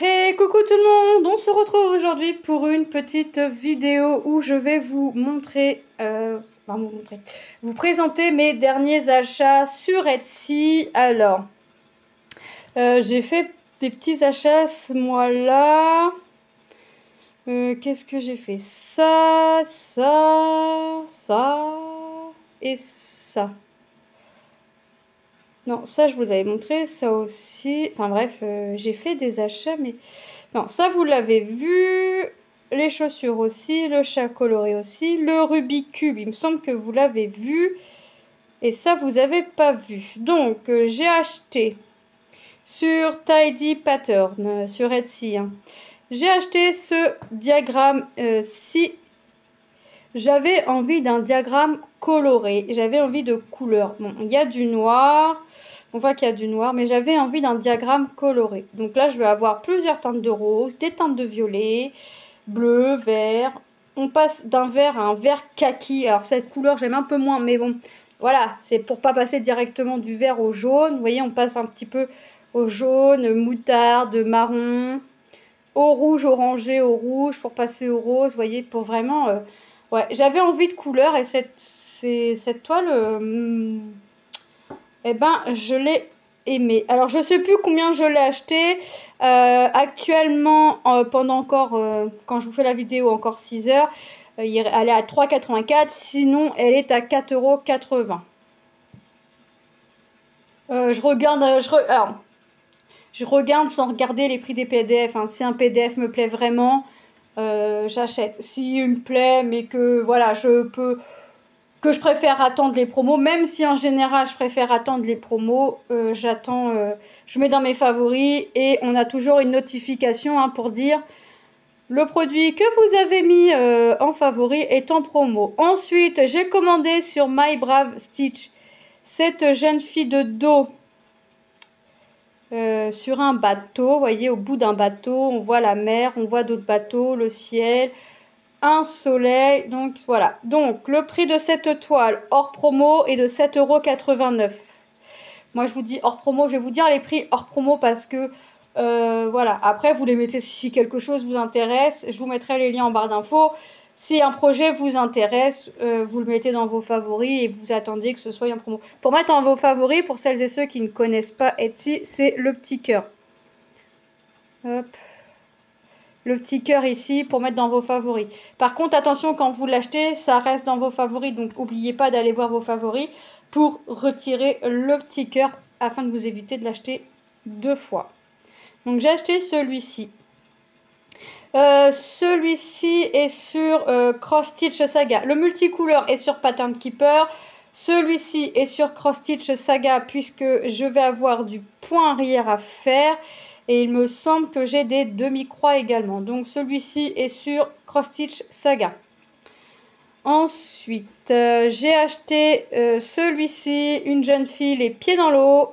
Hey, coucou tout le monde, on se retrouve aujourd'hui pour une petite vidéo où je vais vous montrer, vous présenter mes derniers achats sur Etsy. Alors, j'ai fait des petits achats ce mois-là. Qu'est-ce que j'ai fait? Ça et ça. Non, ça je vous avais montré, ça aussi. Enfin bref, j'ai fait des achats, mais... Non, ça vous l'avez vu. Les chaussures aussi, le chat coloré aussi. Le Rubik's Cube, il me semble que vous l'avez vu. Et ça, vous n'avez pas vu. Donc, j'ai acheté sur Tidy Pattern, sur Etsy. Hein. J'ai acheté ce diagramme si j'avais envie d'un diagramme coloré. J'avais envie de couleurs. Bon, il y a du noir. On voit qu'il y a du noir, mais j'avais envie d'un diagramme coloré. Donc là, je vais avoir plusieurs teintes de rose, des teintes de violet, bleu, vert. On passe d'un vert à un vert kaki. Alors cette couleur, j'aime un peu moins, mais bon, voilà, c'est pour pas passer directement du vert au jaune. Vous voyez, on passe un petit peu au jaune, moutarde, marron, au rouge, orangé, au rouge, pour passer au rose. Vous voyez, pour vraiment... ouais, j'avais envie de couleur et cette toile... eh ben, je l'ai aimé. Alors, je sais plus combien je l'ai acheté. Actuellement, pendant encore, quand je vous fais la vidéo, encore 6 heures, elle est à 3,84 €. Sinon, elle est à 4,80 €. Je regarde sans regarder les prix des PDF. Hein. Si un PDF me plaît vraiment, j'achète. S'il me plaît, mais que voilà, que je préfère attendre les promos, même si en général je préfère attendre les promos, j'attends, je mets dans mes favoris et on a toujours une notification hein, pour dire le produit que vous avez mis en favori est en promo. Ensuite, j'ai commandé sur My Brave Stitch cette jeune fille de dos sur un bateau. Vous voyez, au bout d'un bateau, on voit la mer, on voit d'autres bateaux, le ciel. Un soleil, donc voilà. Donc le prix de cette toile hors promo est de 7,89 €. Moi je vous dis hors promo, je vais vous dire les prix hors promo parce que voilà. Après vous les mettez si quelque chose vous intéresse, je vous mettrai les liens en barre d'infos. Si un projet vous intéresse, vous le mettez dans vos favoris et vous attendez que ce soit en promo. Pour mettre en vos favoris, pour celles et ceux qui ne connaissent pas Etsy, c'est le petit cœur. Hop. Le petit cœur ici pour mettre dans vos favoris. Par contre, attention, quand vous l'achetez, ça reste dans vos favoris. Donc, n'oubliez pas d'aller voir vos favoris pour retirer le petit cœur afin de vous éviter de l'acheter 2 fois. Donc, j'ai acheté celui-ci. Celui-ci est sur Cross Stitch Saga. Le multicouleur est sur Pattern Keeper. Celui-ci est sur Cross Stitch Saga puisque je vais avoir du point arrière à faire. Et il me semble que j'ai des demi-croix également. Donc celui-ci est sur Cross Stitch Saga. Ensuite, j'ai acheté celui-ci, une jeune fille, les pieds dans l'eau,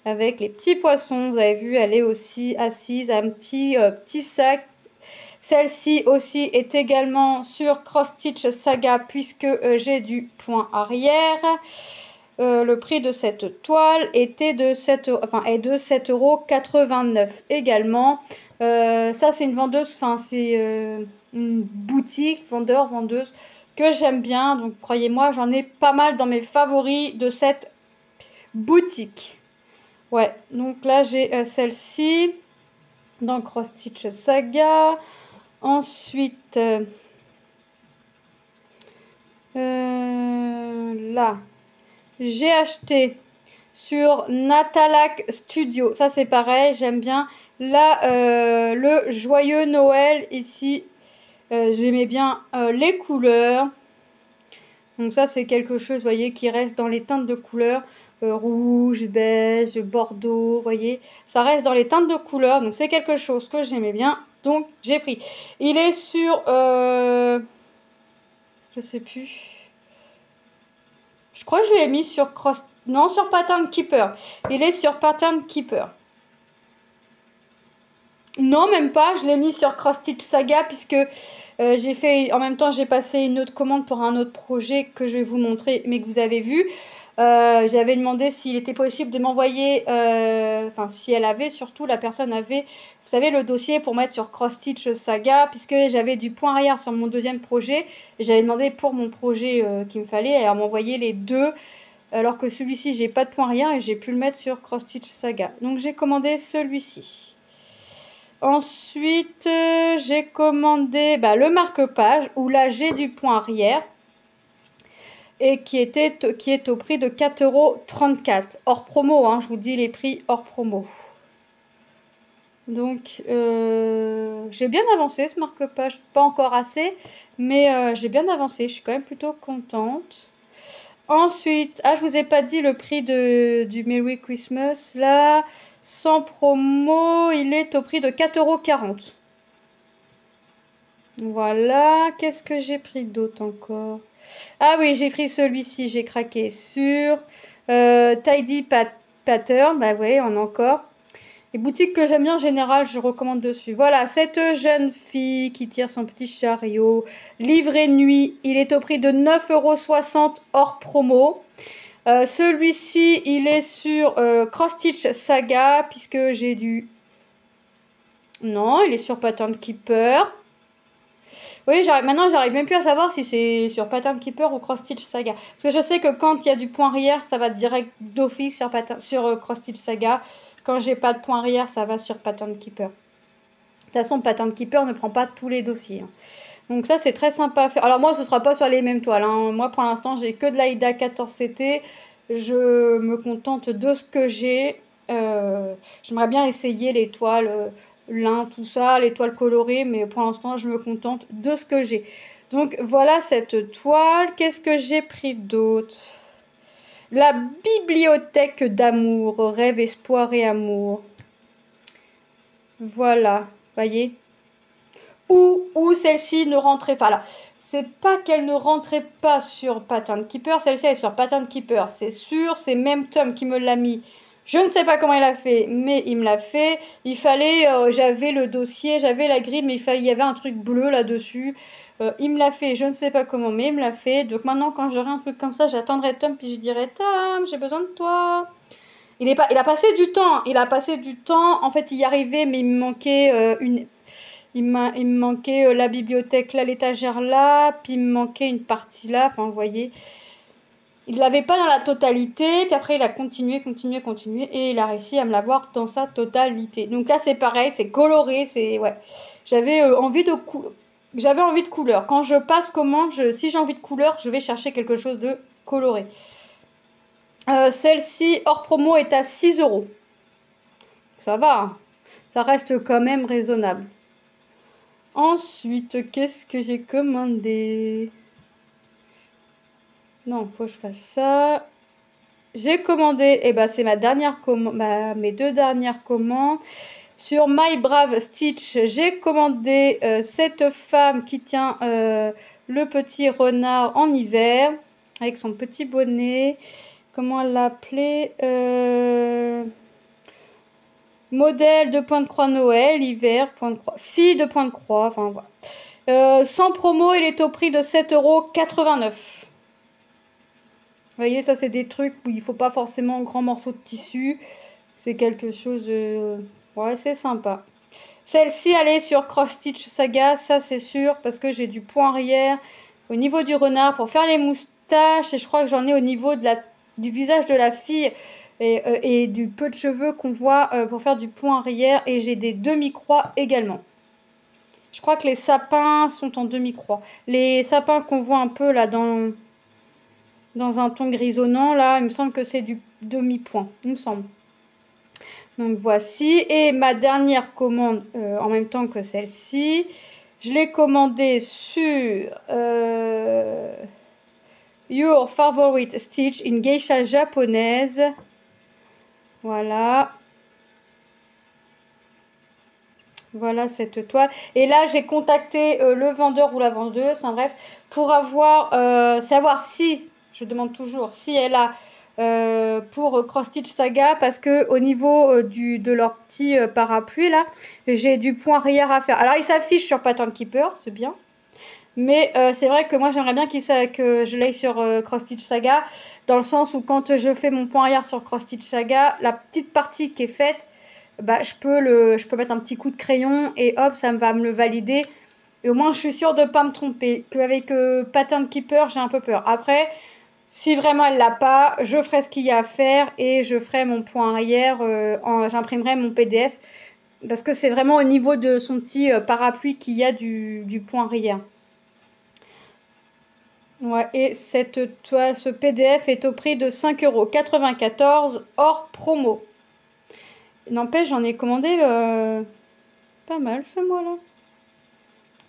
avec les petits poissons. Vous avez vu, elle est aussi assise à un petit sac. Celle-ci aussi est également sur Cross Stitch Saga, puisque j'ai du point arrière. Le prix de cette toile était de 7,89 € également. Ça, c'est une vendeuse, enfin, c'est une boutique, vendeuse, que j'aime bien. Donc, croyez-moi, j'en ai pas mal dans mes favoris de cette boutique. Ouais, donc là, j'ai celle-ci dans Cross Stitch Saga. Ensuite, là, j'ai acheté sur Natalac Studio. Ça, c'est pareil, j'aime bien. Là, le joyeux Noël, ici, j'aimais bien les couleurs. Donc ça, c'est quelque chose, vous voyez, qui reste dans les teintes de couleurs. Rouge, beige, bordeaux, vous voyez. Ça reste dans les teintes de couleurs. Donc, c'est quelque chose que j'aimais bien. Donc, j'ai pris. Il est sur... je sais plus. Je crois que je l'ai mis sur Cross... Non, sur Pattern Keeper. Il est sur Pattern Keeper. Non, même pas. Je l'ai mis sur Cross Stitch Saga puisque j'ai fait... En même temps, j'ai passé une autre commande pour un autre projet que je vais vous montrer, mais que vous avez vu. J'avais demandé s'il était possible de m'envoyer, enfin si elle avait, surtout la personne avait, vous savez, le dossier pour mettre sur Cross Stitch Saga, puisque j'avais du point arrière sur mon deuxième projet, et j'avais demandé pour mon projet qu'il me fallait, elle m'a envoyé les deux, alors que celui-ci j'ai pas de point arrière et j'ai pu le mettre sur Cross Stitch Saga. Donc j'ai commandé celui-ci. Ensuite, j'ai commandé le marque-page, où là j'ai du point arrière, et qui est au prix de 4,34 €. Hors promo, hein, je vous dis les prix hors promo. Donc, j'ai bien avancé ce marque-page. Pas encore assez, mais j'ai bien avancé. Je suis quand même plutôt contente. Ensuite, je vous ai pas dit le prix du Merry Christmas. Là, sans promo, il est au prix de 4,40 €. Voilà. Qu'est-ce que j'ai pris d'autre encore? Ah oui, j'ai pris celui-ci, j'ai craqué sur Tidy Pattern. Bah oui, on a encore. Les boutiques que j'aime bien en général, je recommande dessus. Voilà, cette jeune fille qui tire son petit chariot, livré nuit, il est au prix de 9,60 € hors promo. Celui-ci, il est sur Cross Stitch Saga, puisque j'ai du... Non, il est sur Pattern Keeper. Oui, maintenant, j'arrive même plus à savoir si c'est sur Pattern Keeper ou Cross Stitch Saga. Parce que je sais que quand il y a du point arrière, ça va direct d'office sur Cross Stitch Saga. Quand j'ai pas de point arrière, ça va sur Pattern Keeper. De toute façon, Pattern Keeper ne prend pas tous les dossiers, hein. Donc ça, c'est très sympa à faire. Alors moi, ce sera pas sur les mêmes toiles, hein. Moi, pour l'instant, j'ai que de l'Aida 14CT. Je me contente de ce que j'ai. J'aimerais bien essayer les toiles lin, tout ça, les toiles colorées, mais pour l'instant, je me contente de ce que j'ai. Donc voilà cette toile. Qu'est-ce que j'ai pris d'autre? La bibliothèque d'amour, rêve, espoir et amour. Voilà, voyez. Ou celle-ci ne rentrait pas là. C'est pas qu'elle ne rentrait pas sur Pattern Keeper, celle-ci est sur Pattern Keeper, c'est sûr, c'est même Tom qui me l'a mis. Je ne sais pas comment il a fait, mais il me l'a fait. Il fallait, j'avais le dossier, j'avais la grille, mais il y avait un truc bleu là-dessus. Il me l'a fait, je ne sais pas comment, mais il me l'a fait. Donc maintenant, quand j'aurai un truc comme ça, j'attendrai Tom, puis je dirai Tom, j'ai besoin de toi. Il a passé du temps, il a passé du temps. En fait, il y arrivait, mais il me manquait il me manquait la bibliothèque là, l'étagère là, puis il me manquait une partie là. Enfin, vous voyez. Il l'avait pas dans la totalité, puis après il a continué, et il a réussi à me l'avoir dans sa totalité. Donc là c'est pareil, c'est coloré, c'est... Ouais. J'avais envie de couleur. Quand je passe commande, si j'ai envie de couleur, je vais chercher quelque chose de coloré. Celle-ci, hors promo, est à 6 €. Ça va, hein. Ça reste quand même raisonnable. Ensuite, qu'est-ce que j'ai commandé? Non, faut que je fasse ça. J'ai commandé, et bah c'est ma dernière commande, mes deux dernières commandes. Sur My Brave Stitch, j'ai commandé cette femme qui tient le petit renard en hiver, avec son petit bonnet. Comment elle l'a appelé? Modèle de point de croix Noël, hiver, point de croix. Fille de point de croix, enfin voilà. Sans promo, il est au prix de 7,89 €. Vous voyez, ça c'est des trucs où il faut pas forcément un grand morceau de tissu. C'est quelque chose... ouais, c'est sympa. Celle-ci, elle est sur Cross Stitch Saga, ça c'est sûr, parce que j'ai du point arrière au niveau du renard pour faire les moustaches. Et je crois que j'en ai au niveau du visage de la fille et du peu de cheveux qu'on voit pour faire du point arrière. Et j'ai des demi-croix également. Je crois que les sapins sont en demi-croix. Les sapins qu'on voit un peu là dans un ton grisonnant, là, il me semble que c'est du demi-point, il me semble. Donc voici, et ma dernière commande en même temps que celle-ci, je l'ai commandée sur Your Favorite Stitch, une geisha japonaise. Voilà. Voilà cette toile. Et là, j'ai contacté le vendeur ou la vendeuse, enfin bref, pour savoir si, je demande toujours, si elle a pour Cross Stitch Saga, parce que au niveau de leur petit parapluie là, j'ai du point arrière à faire. Alors il s'affiche sur Pattern Keeper, c'est bien, Mais c'est vrai que moi j'aimerais bien que je l'aille sur Cross Stitch Saga, dans le sens où quand je fais mon point arrière sur Cross Stitch Saga, la petite partie qui est faite, bah, je peux mettre un petit coup de crayon et hop, ça va me le valider. Et au moins je suis sûre de ne pas me tromper. Qu'avec Pattern Keeper, j'ai un peu peur. Après, si vraiment elle l'a pas, je ferai ce qu'il y a à faire et je ferai mon point arrière, j'imprimerai mon PDF. Parce que c'est vraiment au niveau de son petit parapluie qu'il y a du point arrière. Ouais, et cette toile, ce PDF est au prix de 5,94 € hors promo. N'empêche, j'en ai commandé pas mal ce mois-là.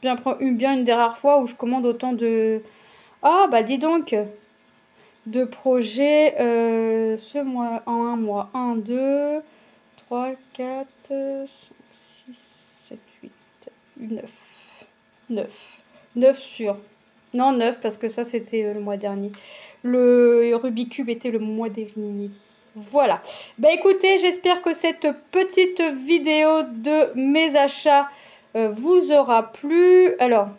Bien une des rares fois où je commande autant de... Ah, bah dis donc, de projets ce mois, en un mois. 1, 2, 3, 4, 5, 6, 7, 8, 9. 9. 9 sur... Non, 9 parce que ça c'était le mois dernier. Le Rubik's Cube était le mois dernier. Voilà. Bah écoutez, j'espère que cette petite vidéo de mes achats vous aura plu. Alors,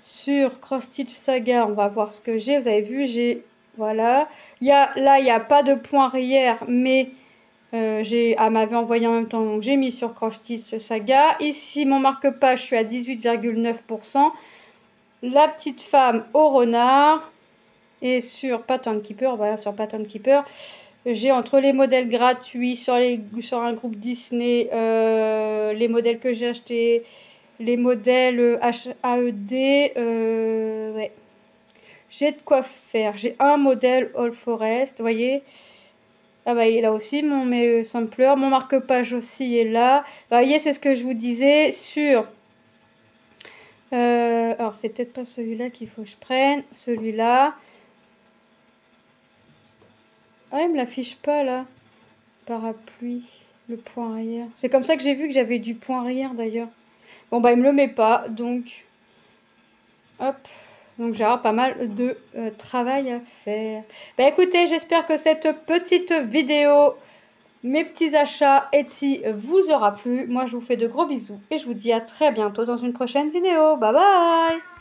sur Cross Stitch Saga, on va voir ce que j'ai. Vous avez vu, j'ai... Voilà. Là, il n'y a pas de point arrière, mais... elle m'avait envoyé en même temps, donc j'ai mis sur Cross Stitch Saga. Ici, mon marque-page, je suis à 18,9%. La petite femme au renard. Et sur Pattern Keeper, voilà, sur Pattern Keeper, j'ai entre les modèles gratuits sur un groupe Disney, les modèles que j'ai achetés, les modèles HAED, ouais. J'ai de quoi faire. J'ai un modèle All Forest, vous voyez. Ah bah il est là aussi, mon sampler. Mon marque-page aussi est là. Bah, vous voyez, c'est ce que je vous disais sur... alors, c'est peut-être pas celui-là qu'il faut que je prenne. Celui-là. Ah, il me l'affiche pas, là. Parapluie. Le point arrière. C'est comme ça que j'ai vu que j'avais du point arrière, d'ailleurs. Bon, bah, il me le met pas. Donc, hop. Donc, j'ai pas mal de travail à faire. Bah, écoutez, j'espère que cette petite vidéo... Mes petits achats Etsy vous aura plu. Moi, je vous fais de gros bisous et je vous dis à très bientôt dans une prochaine vidéo. Bye bye!